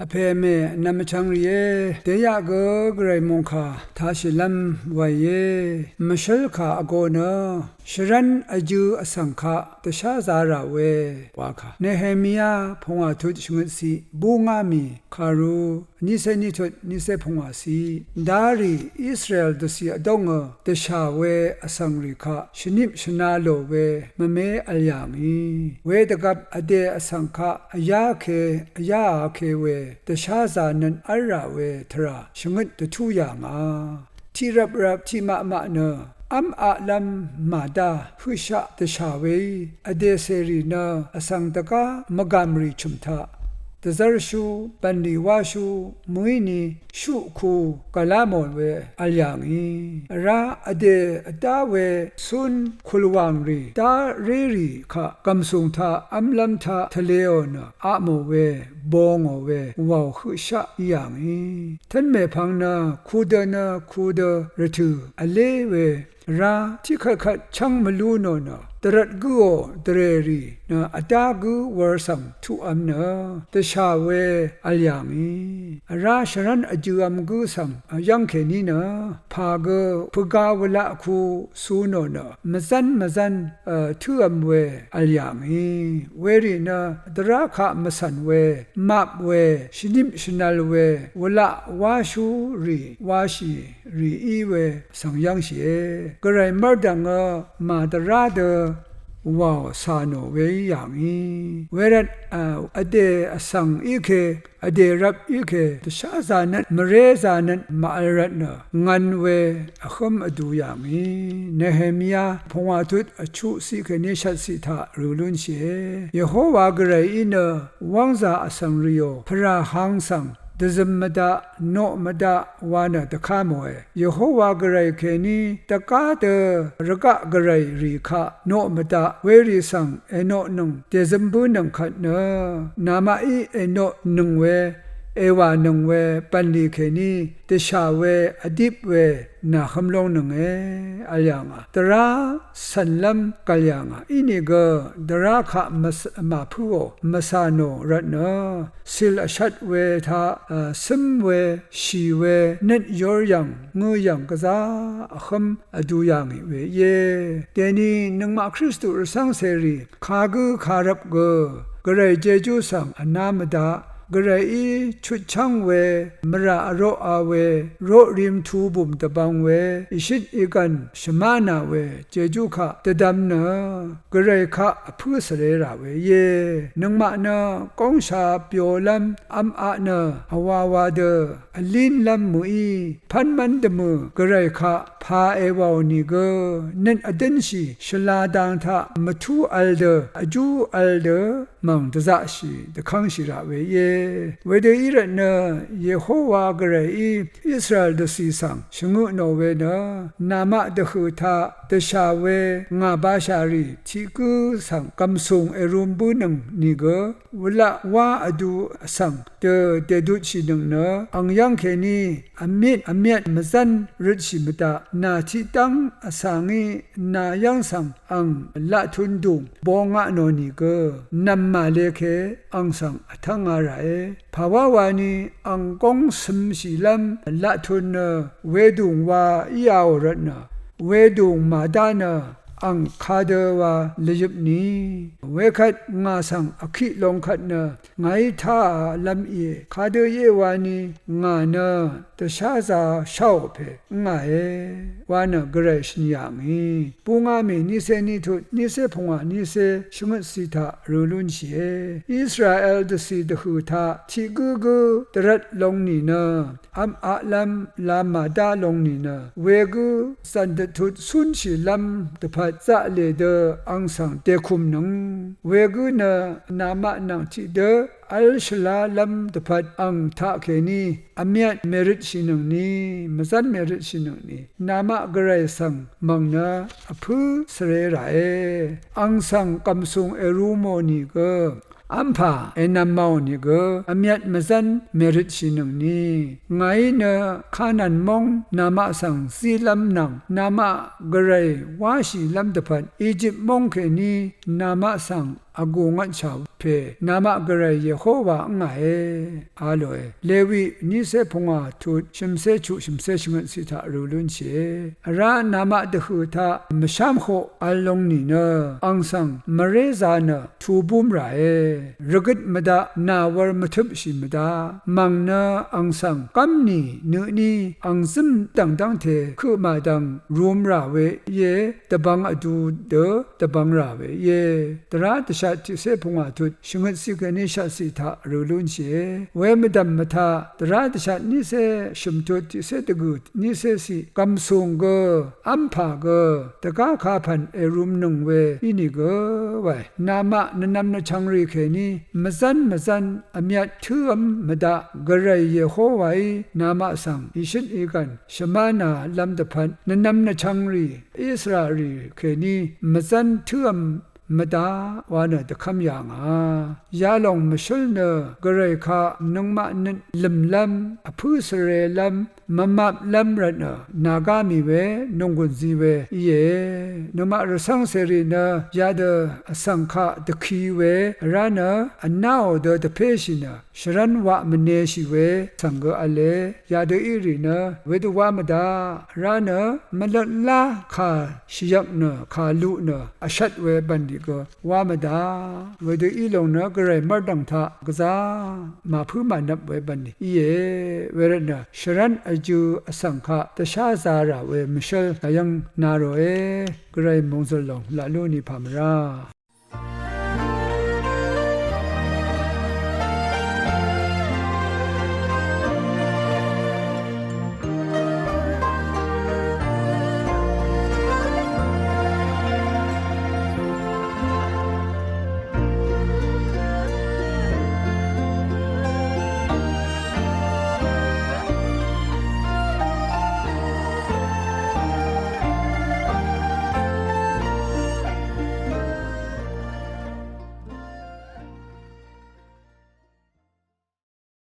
อเพเมนำชังเรเดียกกรายมงคาท้าชิลัมไว้เยมชลคาอโกเนชรันอจูอสังคาตชาซาราเววาคาเนเฮมียาพงอาทุชงสีบูงามีคารูนิเซนิทุนิเซพงอาสีดารีอิสราเอลดสีอดงตชาเวอสังริคาชนิบชนาโลเวมเมอัลยามีเวตกับอเดอสังคาอยาเคเวตชาซานันอัลราเวทราชงดตทุยางาที่รับที่มาเนอัมอาลัมมาดาฟุชะตชาเวอเดเซรีนาอสังตกามกามรีชุมทาตซาร์ชูปันดีวาชูมุยนีชุคูกลามอนเวอัลยังอีราอเดตาเวซุนคุลวังรีตาเรรีคะกัมสุงทาอัมลัมทาทะเลโอนาอะโมเวบองโอเววาวขุชะยังอีท่านเมพังนาคูเดรทูอเลเวราที่ขัดช่างมลูโนนาตรัดกูโอตเรรีนาอัตากูวอร์สัมทุอัมนาตชาเวอัลยามีราชรันอจูอัมกูสัมยังเคนีนาพาเกพกาวละคูสูโนนามซันทุอัมเวอัลยามีเวรีนาตราคามสันเวมับเวชินิมชนาลเววละวาชูรีวาชีรีอีเวสังยังเชกระไรมรดังมาตราเดว้าวสาโนเวยังอีเวรันอเดอสังอีเคอเดรับอีเคตชาซานันมเรซานันมาอรัตนะงันเวอคมอดูยังอีเนเฮมียาพงอาทุตอชุสิเคเนชัดสิทารูลุนเชยโฮวากระไรอินวังซาอสังริโอพระหังสังดซมดาโนมดาวานะตะคามวยยโฮวากระไรเคนีตะกาเตระกะกระไรรีคะโนมดาเวริสังเอโนนึงเตซมบุนังขัดเนนามาอีเอโนนึงเวเอวานึงเวปันลีเคนีเตชาเวอดิบเวนาคำลงนึงอัลยังตราสันลัมกัลยังอินิกดราคะมาพูโอมาซาโนรัตนาสิลชัดเวทาซึมเวชีเวนัดยอยังงูยังกษาคำอดูยังเวเยเดนีนึงมาคริสตุสังเสรีขากุขารับกระไรเจจูสังอนามดากระไรชุดช่างเวมระโรอาเวโรริมทูบุมตะบังเวอิชิตอีกันชมานาเวเจจูขะตะดำเนกระไรคะผู้เสรราเวเยนังมาเนกองชาเปียวลำอัมอาเนอวาวาเดอลินลำมุอีพันมันดมือกระไรคะพาเอวาวนิเกนันอดันชีชลาดังทะมทูอัลเดอจูอัลเดมังตะซะชีตะคังชีราเวเยเวเดอิระเนเยโฮวากระไรอิสราเอลดสีสังชงุโนเวเนนามะดะคือทาตะชาเวงาบาชารีทิกุสังกัมซุงเอรุมบุนังนิเกวละวาอดูสังเตดุชินังเนอังยังเคนีอเมียดมซันริชิมตานาทิตังอสังอีนายังสังอังละทุนดุงบองะโนนิเกนัมมาเลเคอังสังทังอะไรภาวะวานีอังกงสมศิลัมละทุนเวดุงวาอีอาวรัตนาเวดุงมาดานาอังคาเดวาเลยุบนีเวคัดงาสังอคิลงขัดเนไงท่าลำเอคาเดเยวานีงาเนตชาซาชาวเพงาเอวานกเรชนียามีปุงามีนิเซนิทุนิเซพงานิเซชงสิทารูลุนเชอิสราเอลดสีดหูทาทิกุตรัดลงนีเนอัมอาลัมลามาดาลงนีเนเวกุสันดทุดสุนชิลัมตพัดจะเลเดอังสังเตคุมนังเวกุนนามะนังทิเดอัลชลาลัมตพัดอังทาเคนีอเมียดเมริตชินังนีมซันเมริตชินังนีนามะกระไรสังมังนาอภูสเรไรอังสังกัมซุงเอรูโมนีเกอัมพาเอนามาวนิเกอเมียดมซันเมริตชินังนีไงเนขานันมงนามะสังซีลัมนังนามะกระไรวาชีลัมตพัดอียิปต์มงเคนีนามะสัง อากูงัดชาวเพนามะกระไรเยโฮวาง่ายอาลอยเลวีนิเสพงาทุดชิมเสชุชิมเสชงสิทารูลุนเชรานามะเดหุทามชามโคอัลลงนีเนอังสังมเรซานะทูบุมไรรกดมดานาวรมทุบชิมดามังนาอังสังกัมนีเนนีอังซึมดังเทคือมาดังรูมราเวเยตบังอดูเดตบังราเวเยตราตชาติเสพงาทุดชงสิกนิชาสิทารูลุนเชเวมดัมมทาตราตชานิเสชมทุติเสตกุดนิเสสิกัมซุงเกอัมพาเกตกาคาพันเอรุมนงเวอินิเกไวนามะนนำนชังรีเคนีมซันอเมียทือมมดากระไรเยโฮไวนามาสังอิชินอีกันชมานาลำตะพันนนำนชังรีอิสราเอลเคนีมซันทือมมดาวานะตะคำอย่างยาลงมชุลเนกระไรคานงมานันลำอภูสเรลำมับลำรันนากามีเวนงกุนซีเวเยนมารสังเสรีนยาเดสังฆะตะคีเวรานะอันนาวเดตเพชินะชรันวะมเนชิเวสังเกอเลยาเดอิรินะเวดวามดารานะมลลาคาชิยักนะคาลุนะอชัดเวบันดิกวามดาเวดอีลงนะกระไรมดังทากษามาพื้มานับเวบันดิเยเวรนะชรันจูอสังฆะตชาซาระเวมิเชลยังนาโรเอกรายมงซลงละลูนิพามรา